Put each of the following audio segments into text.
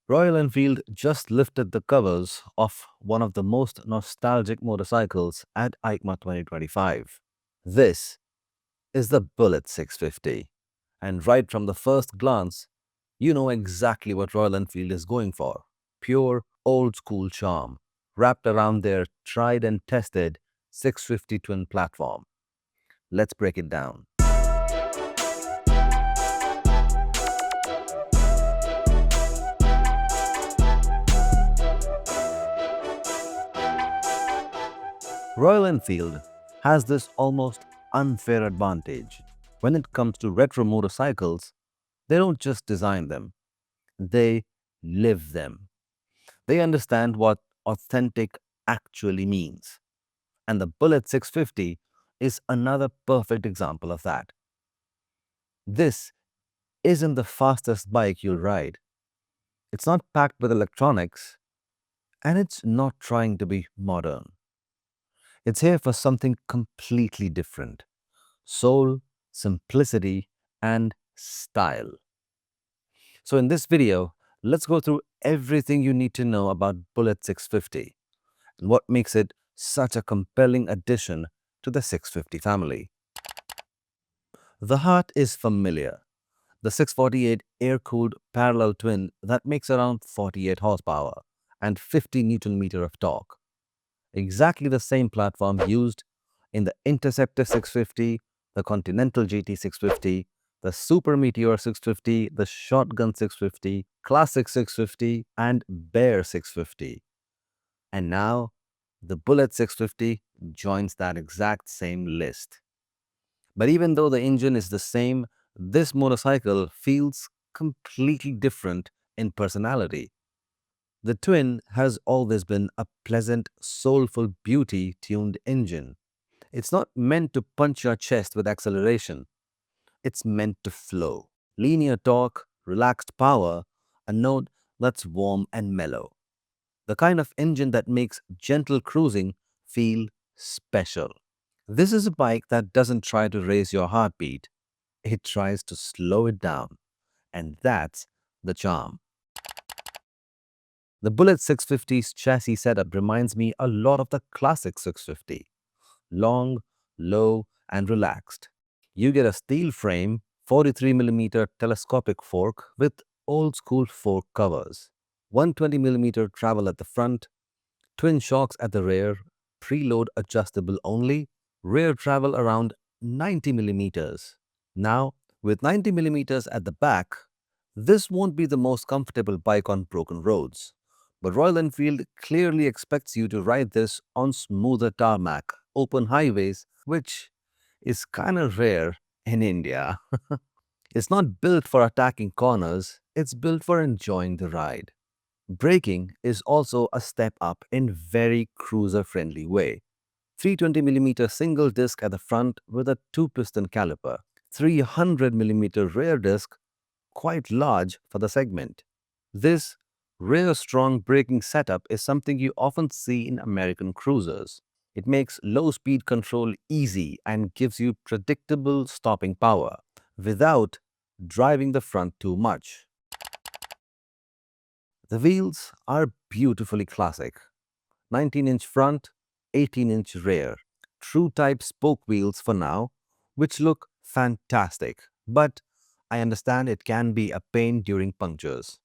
Royal Enfield just lifted the covers of one of the most nostalgic motorcycles at EICMA 2025. This is the Bullet 650. And right from the first glance, you know exactly what Royal Enfield is going for. Pure old school charm, wrapped around their tried and tested 650 twin platform. Let's break it down. Royal Enfield has this almost unfair advantage. When it comes to retro motorcycles, they don't just design them, they live them. They understand what authentic actually means. And the Bullet 650 is another perfect example of that. This isn't the fastest bike you'll ride. It's not packed with electronics, and it's not trying to be modern. It's here for something completely different: soul, simplicity, and style. So in this video, let's go through everything you need to know about Bullet 650 and what makes it such a compelling addition to the 650 family. The heart is familiar. The 648 air-cooled parallel twin that makes around 48 horsepower and 50 Newton meter of torque. Exactly the same platform used in the Interceptor 650, the Continental GT 650, the Super Meteor 650, the Shotgun 650, Classic 650, and Bear 650. And now, the Bullet 650 joins that exact same list. But even though the engine is the same, this motorcycle feels completely different in personality. The Twin has always been a pleasant, soulful beauty-tuned engine. It's not meant to punch your chest with acceleration. It's meant to flow. Linear torque, relaxed power, a note that's warm and mellow. The kind of engine that makes gentle cruising feel special. This is a bike that doesn't try to raise your heartbeat. It tries to slow it down. And that's the charm. The Bullet 650's chassis setup reminds me a lot of the classic 650. Long, low, and relaxed. You get a steel frame, 43mm telescopic fork with old school fork covers, 120mm travel at the front, twin shocks at the rear, preload adjustable only, rear travel around 90mm. Now, with 90mm at the back, this won't be the most comfortable bike on broken roads. But Royal Enfield clearly expects you to ride this on smoother tarmac, open highways, which is kind of rare in India. It's not built for attacking corners, it's built for enjoying the ride. Braking is also a step up in very cruiser-friendly way. 320mm single disc at the front with a 2-piston caliper, 300mm rear disc, quite large for the segment. This rear strong braking setup is something you often see in American cruisers. It makes low-speed control easy and gives you predictable stopping power without driving the front too much. The wheels are beautifully classic. 19-inch front, 18-inch rear. True type spoke wheels for now, which look fantastic, but I understand it can be a pain during punctures.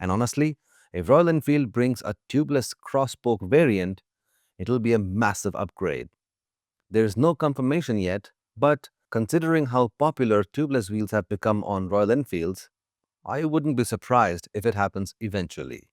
And honestly, if Royal Enfield brings a tubeless cross-spoke variant, it'll be a massive upgrade. There's no confirmation yet, but considering how popular tubeless wheels have become on Royal Enfields, I wouldn't be surprised if it happens eventually.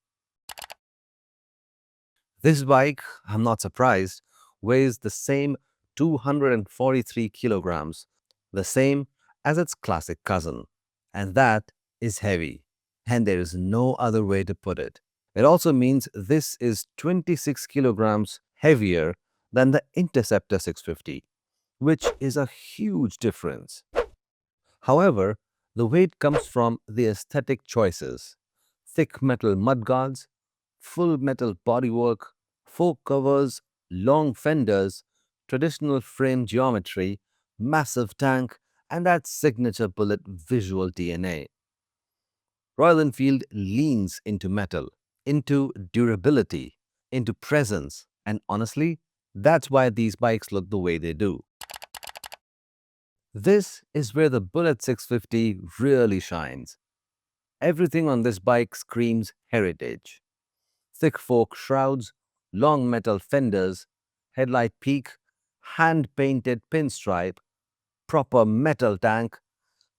This bike, I'm not surprised, weighs the same 243 kilograms, the same as its classic cousin. And that is heavy, and there is no other way to put it. It also means this is 26 kilograms heavier than the Interceptor 650, which is a huge difference. However, the weight comes from the aesthetic choices: thick metal mudguards, full metal bodywork, fork covers, long fenders, traditional frame geometry, massive tank, and that signature Bullet visual DNA. Royal Enfield leans into metal, into durability, into presence, and honestly, that's why these bikes look the way they do. This is where the Bullet 650 really shines. Everything on this bike screams heritage. Thick fork shrouds, long metal fenders, headlight peak, hand-painted pinstripe, proper metal tank,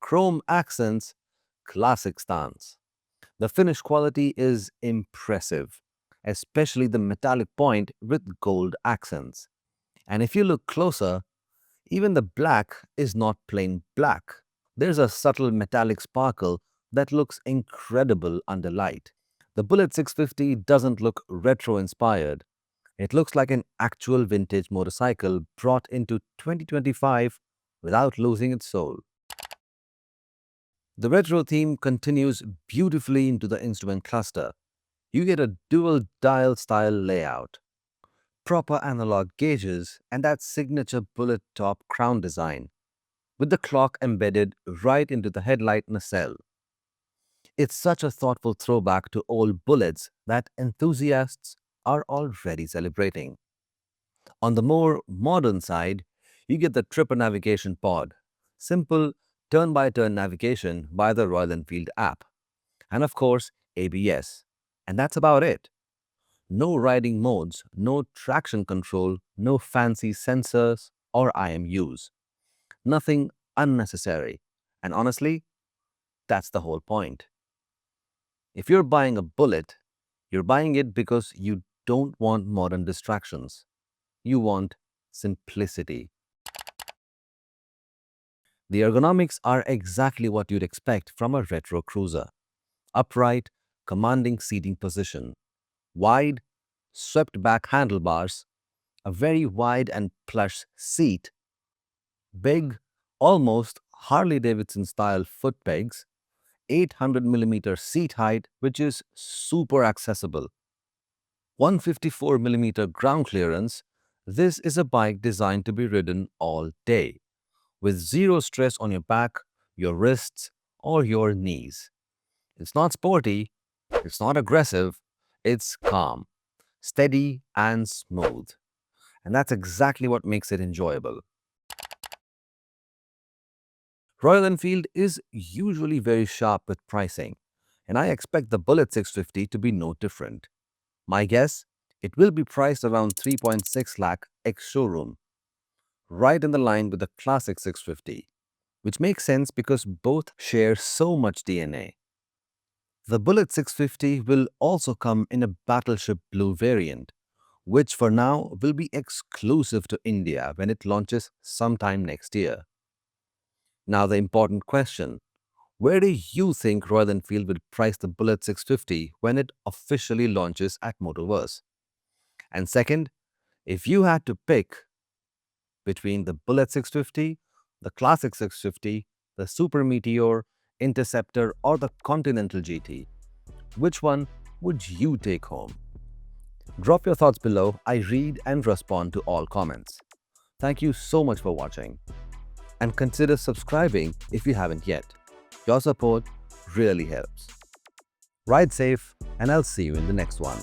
chrome accents, classic stance. The finish quality is impressive, especially the metallic point with gold accents. And if you look closer, even the black is not plain black. There's a subtle metallic sparkle that looks incredible under light. The Bullet 650 doesn't look retro-inspired. It looks like an actual vintage motorcycle brought into 2025 without losing its soul. The retro theme continues beautifully into the instrument cluster. You get a dual dial style layout, proper analog gauges, and that signature bullet top crown design, with the clock embedded right into the headlight nacelle. It's such a thoughtful throwback to old bullets that enthusiasts are already celebrating. On the more modern side, you get the Tripper navigation pod, simple turn-by-turn navigation by the Royal Enfield app, and of course, ABS. And that's about it. No riding modes, no traction control, no fancy sensors or IMUs. Nothing unnecessary. And honestly, that's the whole point. If you're buying a Bullet, you're buying it because you don't want modern distractions. You want simplicity. The ergonomics are exactly what you'd expect from a retro cruiser. Upright, commanding seating position, wide, swept-back handlebars, a very wide and plush seat, big, almost Harley-Davidson style foot pegs, 800mm seat height, which is super accessible, 154mm ground clearance. This is a bike designed to be ridden all day, with zero stress on your back, your wrists, or your knees. It's not sporty, it's not aggressive, it's calm, steady, and smooth. And that's exactly what makes it enjoyable. Royal Enfield is usually very sharp with pricing, and I expect the Bullet 650 to be no different. My guess, it will be priced around 3.6 lakh ex-showroom, right in the line with the classic 650, which makes sense because both share so much DNA. The Bullet 650 will also come in a Battleship Blue variant, which for now will be exclusive to India when it launches sometime next year. Now the important question, where do you think Royal Enfield will price the Bullet 650 when it officially launches at Motorverse? And second, if you had to pick between the Bullet 650, the Classic 650, the Super Meteor, Interceptor or the Continental GT, which one would you take home? Drop your thoughts below. I read and respond to all comments. Thank you so much for watching. And consider subscribing if you haven't yet. Your support really helps. Ride safe, and I'll see you in the next one.